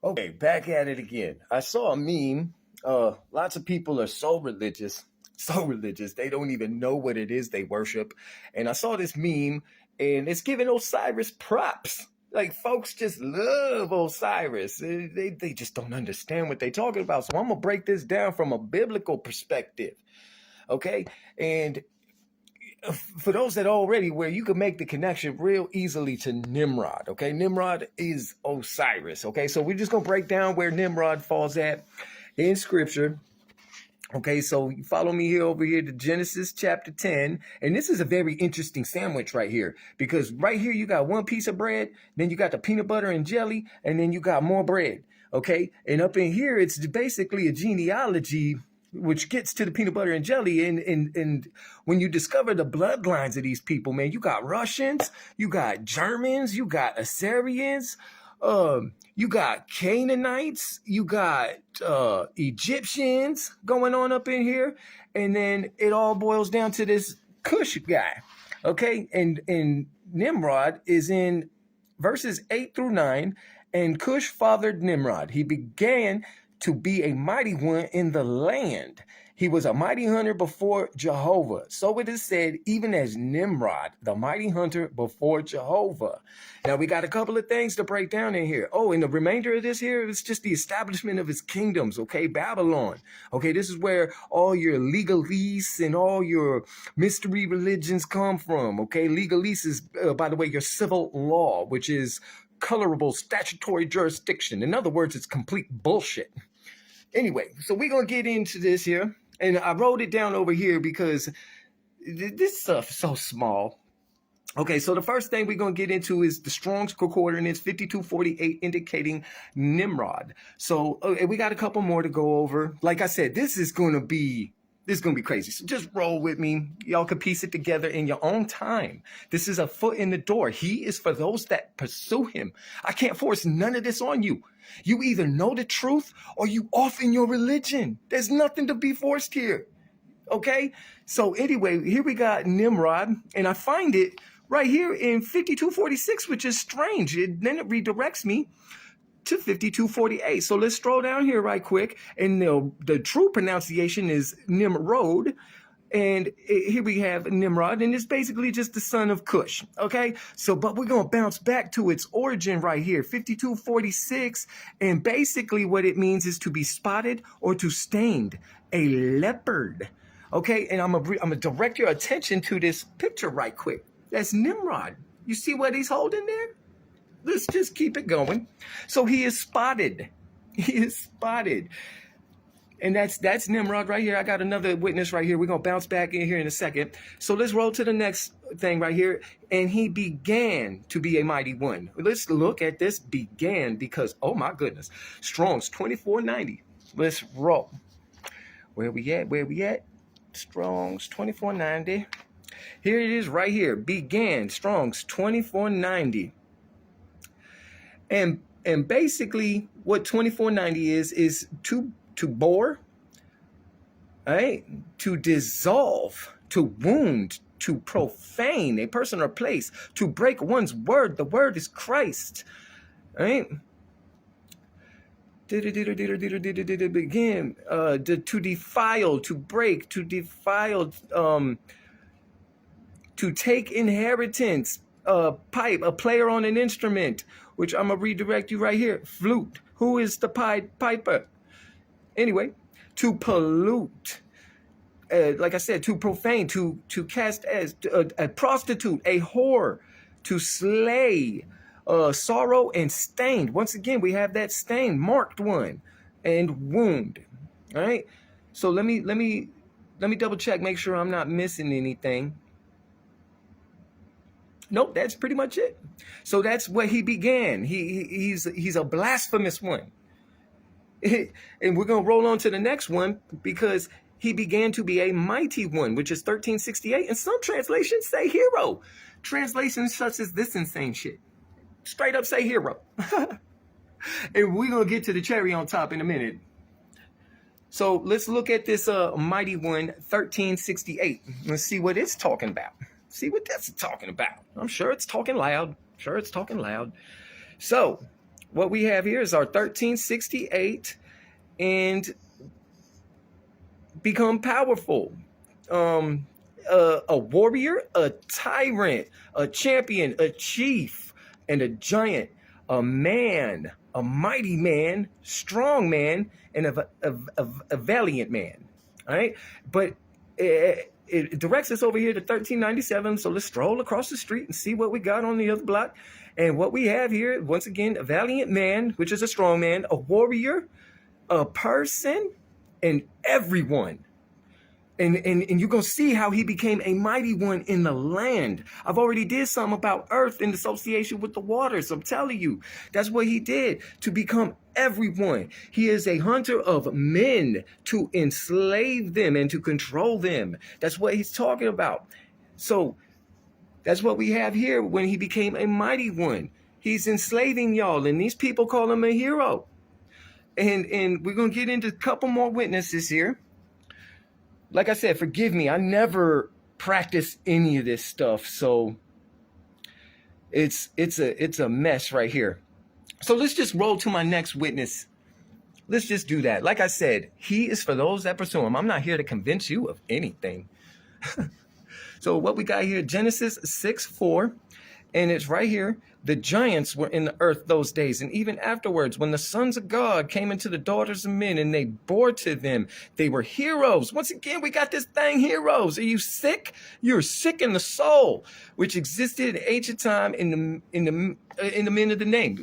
Okay, back at it again. I saw a meme. Lots of people are so religious, so religious, they don't even know what it is they worship. And I saw this meme, and it's giving Osiris props. Like, folks just love Osiris. They just don't understand what they're talking about. So I'm gonna break this down from a biblical perspective. Okay, and for those that are already where you can make the connection real easily to Nimrod. Okay, Nimrod is Osiris. Okay, so we're just gonna break down where Nimrod falls at in scripture. Okay, so you follow me here over here to Genesis chapter 10. And this is a very interesting sandwich right here, because right here you got one piece of bread, then you got the peanut butter and jelly, and then you got more bread. Okay, and up in here it's basically a genealogy which gets to the peanut butter and jelly. And when you discover the bloodlines of these people, man, you got Russians, you got Germans, you got Assyrians, you got Canaanites, you got Egyptians going on up in here, and then it all boils down to this Cush guy. Okay, and Nimrod is in verses 8 through 9, and Cush fathered Nimrod. He began to be a mighty one in the land. He was a mighty hunter before Jehovah. So it is said, even as Nimrod, the mighty hunter before Jehovah. Now we got a couple of things to break down in here. Oh, and the remainder of this here is just the establishment of his kingdoms. Okay, Babylon. Okay, this is where all your legalese and all your mystery religions come from. Okay, legalese is, by the way, your civil law, which is colorable statutory jurisdiction. In other words, it's complete bullshit. Anyway, so we're going to get into this here. And I wrote it down over here because this stuff is so small. Okay, so the first thing we're going to get into is the Strong's Concordance 5248 indicating Nimrod. So we got a couple more to go over. Like I said, this is going to be crazy. So just roll with me. Y'all can piece it together in your own time. This is a foot in the door. He is for those that pursue him. I can't force none of this on you. You either know the truth or you off in your religion. There's nothing to be forced here. Okay? So anyway, here we got Nimrod, and I find it right here in 5246, which is strange. Then it redirects me to 5248. So let's scroll down here right quick. And the true pronunciation is Nimrod. And here we have Nimrod, and it's basically just the son of Cush. Okay, so but we're going to bounce back to its origin right here, 5246. And basically what it means is to be spotted or to stained, a leopard. Okay, and I'm going to direct your attention to this picture right quick. That's Nimrod. You see what he's holding there? Let's just keep it going. So he is spotted. He is spotted. And that's Nimrod right here. I got another witness right here. We're going to bounce back in here in a second. So let's roll to the next thing right here. And he began to be a mighty one. Let's look at this began because, oh my goodness, Strong's 2490. Let's roll. Where we at? Where we at? Strong's 2490. Here it is right here. Began Strong's 2490. And basically what 2490 is to bore, right? To dissolve, to wound, to profane a person or place, to break one's word. The word is Christ, right? Begin, to defile, to break, to defile, to take inheritance, pipe, a player on an instrument, which I'm going to redirect you right here. Flute. Who is the piper? Anyway, to pollute, like I said, to profane, to cast as a prostitute, a whore, to slay, sorrow and stained. Once again, we have that stained, marked one, and wound. All right. So let me double check, make sure I'm not missing anything. Nope, that's pretty much it. So that's where he began. He's a blasphemous one. And we're going to roll on to the next one because he began to be a mighty one, which is 1368. And some translations say hero. Translations such as this insane shit straight up say hero. And we're going to get to the cherry on top in a minute. So let's look at this mighty one, 1368. Let's see what it's talking about. See what that's talking about. I'm sure it's talking loud. Sure it's talking loud. So what we have here is our 1368 and become powerful. A warrior, a tyrant, a champion, a chief, and a giant, a man, a mighty man, strong man, and a valiant man. All right, but it directs us over here to 1397. So let's stroll across the street and see what we got on the other block. And what we have here, once again, a valiant man, which is a strong man, a warrior, a person, and everyone. And you're going to see how he became a mighty one in the land. I've already did something about earth in association with the waters. I'm telling you, that's what he did to become everyone. He is a hunter of men to enslave them and to control them. That's what he's talking about. So that's what we have here when he became a mighty one. He's enslaving y'all, and these people call him a hero. And we're going to get into a couple more witnesses here. Like I said, forgive me. I never practiced any of this stuff, so it's a mess right here. So let's just roll to my next witness. Let's just do that. Like I said, he is for those that pursue him. I'm not here to convince you of anything. So what we got here, Genesis 6:4, and it's right here. The giants were in the earth those days, and even afterwards, when the sons of God came into the daughters of men, and they bore to them, they were heroes. Once again, we got this thing, heroes. Are you sick? You're sick in the soul, which existed in ancient time in the men of the name.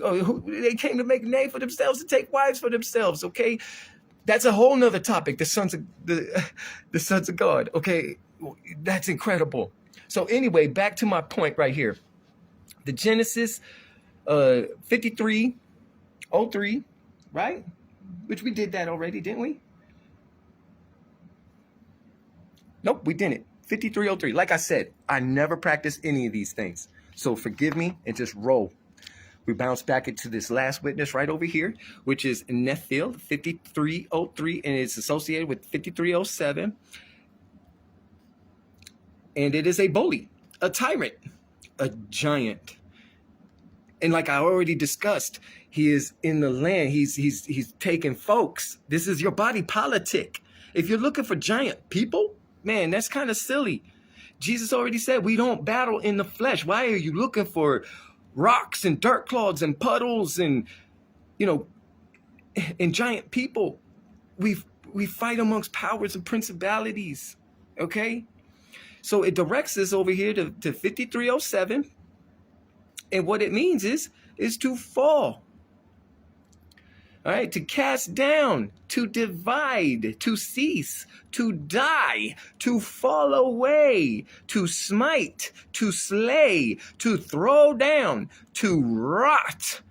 They came to make a name for themselves, to take wives for themselves. Okay, that's a whole nother topic. The sons of God. Okay, that's incredible. So anyway, back to my point right here. The Genesis 53:03, right? Which we did that already, didn't we? Nope, we didn't. 53:03. Like I said, I never practiced any of these things. So forgive me and just roll. We bounce back into this last witness right over here, which is Nephil 53:03, and it's associated with 53:07. And it is a bully, a tyrant, a giant. And like I already discussed, he is in the land. He's taking folks. This is your body politic. If you're looking for giant people, man, that's kind of silly. Jesus already said we don't battle in the flesh. Why are you looking for rocks and dirt clods and puddles and, and giant people? We fight amongst powers and principalities. Okay? So it directs us over here to 53:07. And what it means is to fall. All right, to cast down, to divide, to cease, to die, to fall away, to smite, to slay, to throw down, to rot.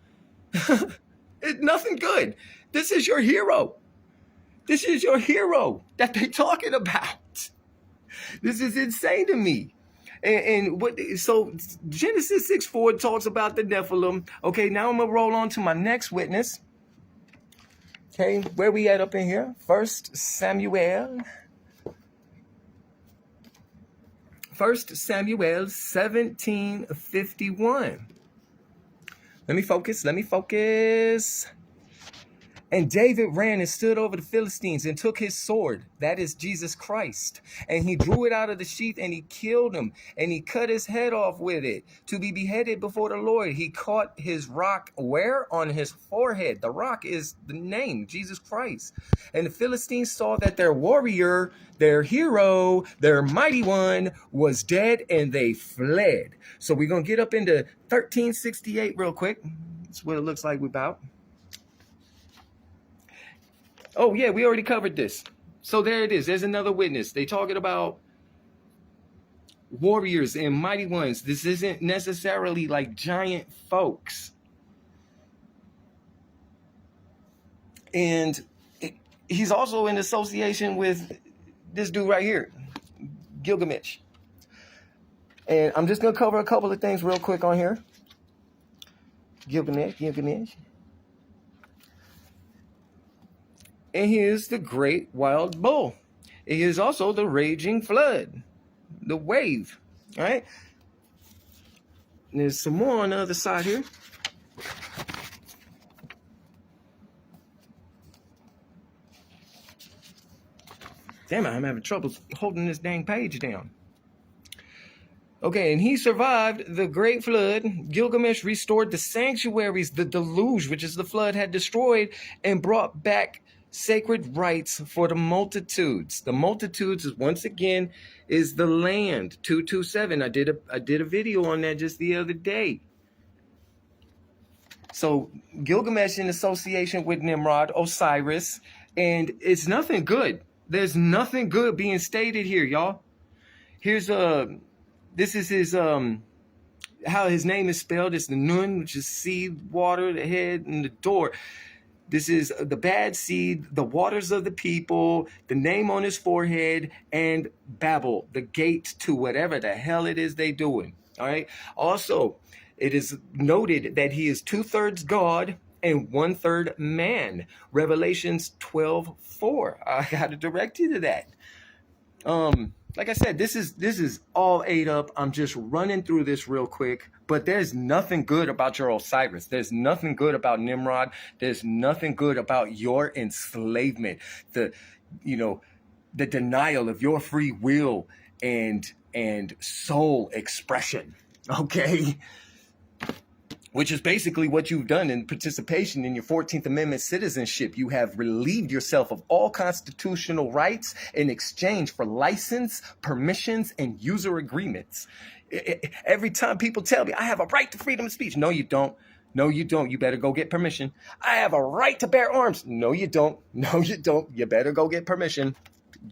It's nothing good. This is your hero. This is your hero that they're talking about. This is insane to me. So Genesis 6:4 talks about the Nephilim. Okay, now I'm going to roll on to my next witness. Okay, where we at up in here? 1 Samuel 17:51. Let me focus. And David ran and stood over the Philistines and took his sword, that is Jesus Christ, and he drew it out of the sheath and he killed him and he cut his head off with it to be beheaded before the Lord. He caught his rock where? On his forehead. The rock is the name, Jesus Christ. And the Philistines saw that their warrior, their hero, their mighty one was dead and they fled. So we're going to get up into 1368 real quick. That's what it looks like we're about. Oh, yeah, we already covered this. So there it is. There's another witness. They talking about warriors and mighty ones. This isn't necessarily like giant folks. And he's also in association with this dude right here, Gilgamesh. And I'm just going to cover a couple of things real quick on here. Gilgamesh. And here's the great wild bull. He is also the raging flood, the wave. All right. And there's some more on the other side here. Damn it, I'm having trouble holding this dang page down. Okay, and he survived the great flood. Gilgamesh restored the sanctuaries the deluge, which is the flood, had destroyed, and brought back sacred rites for the multitudes. The multitudes is, once again, is the land. 227. I did a video on that just the other day. So Gilgamesh in association with Nimrod, Osiris, and it's nothing good. There's nothing good being stated here, y'all. Here's this is his how his name is spelled. It's the Nun, which is seed, water, the head, and the door. This is the bad seed, the waters of the people, the name on his forehead, and Babel, the gate to whatever the hell it is they doing. All right. Also, it is noted that he is 2/3 God and 1/3 man. Revelations 12:4. I got to direct you to that. Like I said, this is all ate up. I'm just running through this real quick, but there's nothing good about your Osiris. There's nothing good about Nimrod. There's nothing good about your enslavement, the denial of your free will and soul expression. Okay. Which is basically what you've done in participation in your 14th Amendment citizenship. You have relieved yourself of all constitutional rights in exchange for license, permissions, and user agreements. Every time people tell me, I have a right to freedom of speech. No, you don't. No, you don't. You better go get permission. I have a right to bear arms. No, you don't. No, you don't. You better go get permission.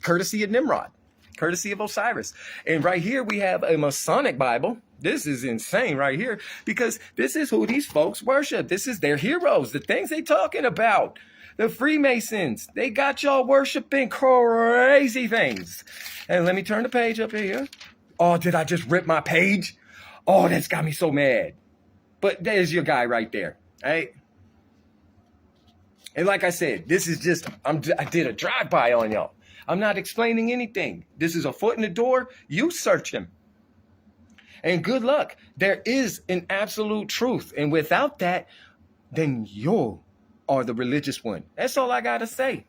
Courtesy of Nimrod. Courtesy of Osiris. And right here we have a Masonic Bible. This is insane right here, because this is who these folks worship. This is their heroes, the things they talking about. The Freemasons, they got y'all worshiping crazy things. And let me turn the page up here. Oh, did I just rip my page? Oh, that's got me so mad. But there's your guy right there, right? And like I said, this is just, I did a drive-by on y'all. I'm not explaining anything. This is a foot in the door. You search him. And good luck. There is an absolute truth. And without that, then you are the religious one. That's all I got to say.